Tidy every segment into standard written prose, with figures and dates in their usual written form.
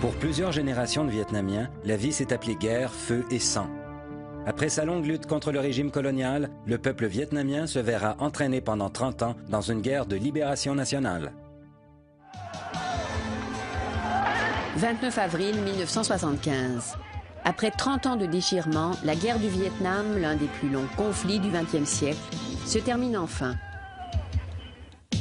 Pour plusieurs générations de Vietnamiens, la vie s'est appelée guerre, feu et sang. Après sa longue lutte contre le régime colonial, le peuple vietnamien se verra entraîné pendant 30 ans dans une guerre de libération nationale. 29 avril 1975. Après 30 ans de déchirement, la guerre du Vietnam, l'un des plus longs conflits du XXe siècle, se termine enfin.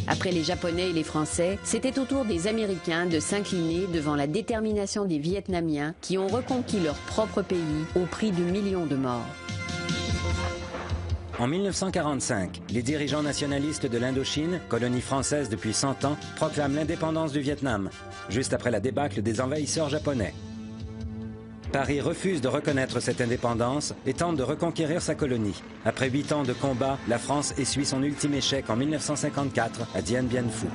Après les Japonais et les Français, c'était au tour des Américains de s'incliner devant la détermination des Vietnamiens qui ont reconquis leur propre pays au prix de millions de morts. En 1945, les dirigeants nationalistes de l'Indochine, colonie française depuis 100 ans, proclament l'indépendance du Vietnam, juste après la débâcle des envahisseurs japonais. Paris refuse de reconnaître cette indépendance et tente de reconquérir sa colonie. Après 8 ans de combat, la France essuie son ultime échec en 1954 à Dien Bien Phu.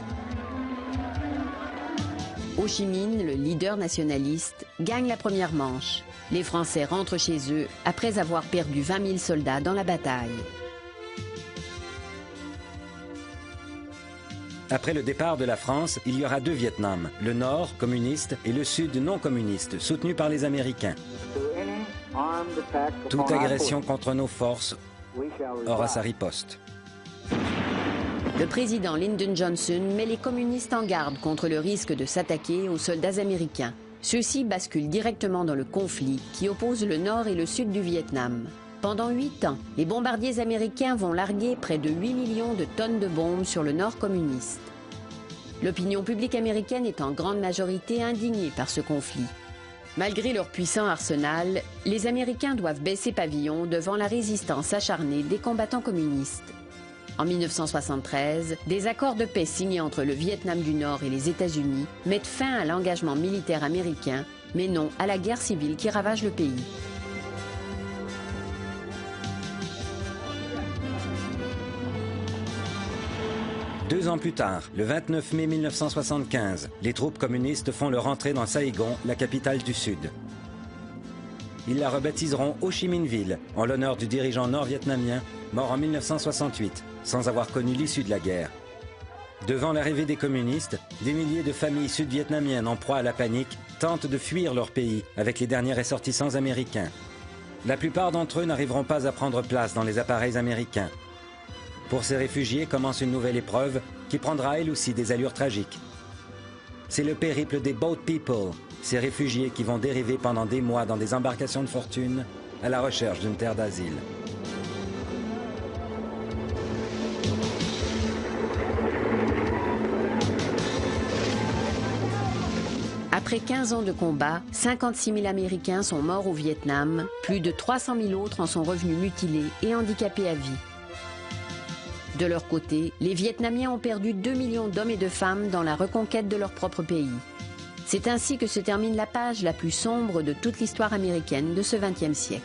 Ho Chi Minh, le leader nationaliste, gagne la première manche. Les Français rentrent chez eux après avoir perdu 20 000 soldats dans la bataille. Après le départ de la France, il y aura 2 Vietnams, le Nord, communiste, et le Sud, non communiste, soutenu par les Américains. Toute agression contre nos forces aura sa riposte. Le président Lyndon Johnson met les communistes en garde contre le risque de s'attaquer aux soldats américains. Ceux-ci basculent directement dans le conflit qui oppose le Nord et le Sud du Vietnam. Pendant 8 ans, les bombardiers américains vont larguer près de 8 millions de tonnes de bombes sur le Nord communiste. L'opinion publique américaine est en grande majorité indignée par ce conflit. Malgré leur puissant arsenal, les Américains doivent baisser pavillon devant la résistance acharnée des combattants communistes. En 1973, des accords de paix signés entre le Vietnam du Nord et les États-Unis mettent fin à l'engagement militaire américain, mais non à la guerre civile qui ravage le pays. Deux ans plus tard, le 29 mai 1975, les troupes communistes font leur entrée dans Saigon, la capitale du Sud. Ils la rebaptiseront Ho Chi Minh-ville, en l'honneur du dirigeant nord-vietnamien, mort en 1968, sans avoir connu l'issue de la guerre. Devant l'arrivée des communistes, des milliers de familles sud-vietnamiennes en proie à la panique tentent de fuir leur pays avec les derniers ressortissants américains. La plupart d'entre eux n'arriveront pas à prendre place dans les appareils américains. Pour ces réfugiés commence une nouvelle épreuve qui prendra elle aussi des allures tragiques. C'est le périple des Boat People, ces réfugiés qui vont dériver pendant des mois dans des embarcations de fortune à la recherche d'une terre d'asile. Après 15 ans de combat, 56 000 Américains sont morts au Vietnam, plus de 300 000 autres en sont revenus mutilés et handicapés à vie. De leur côté, les Vietnamiens ont perdu 2 millions d'hommes et de femmes dans la reconquête de leur propre pays. C'est ainsi que se termine la page la plus sombre de toute l'histoire américaine de ce XXe siècle.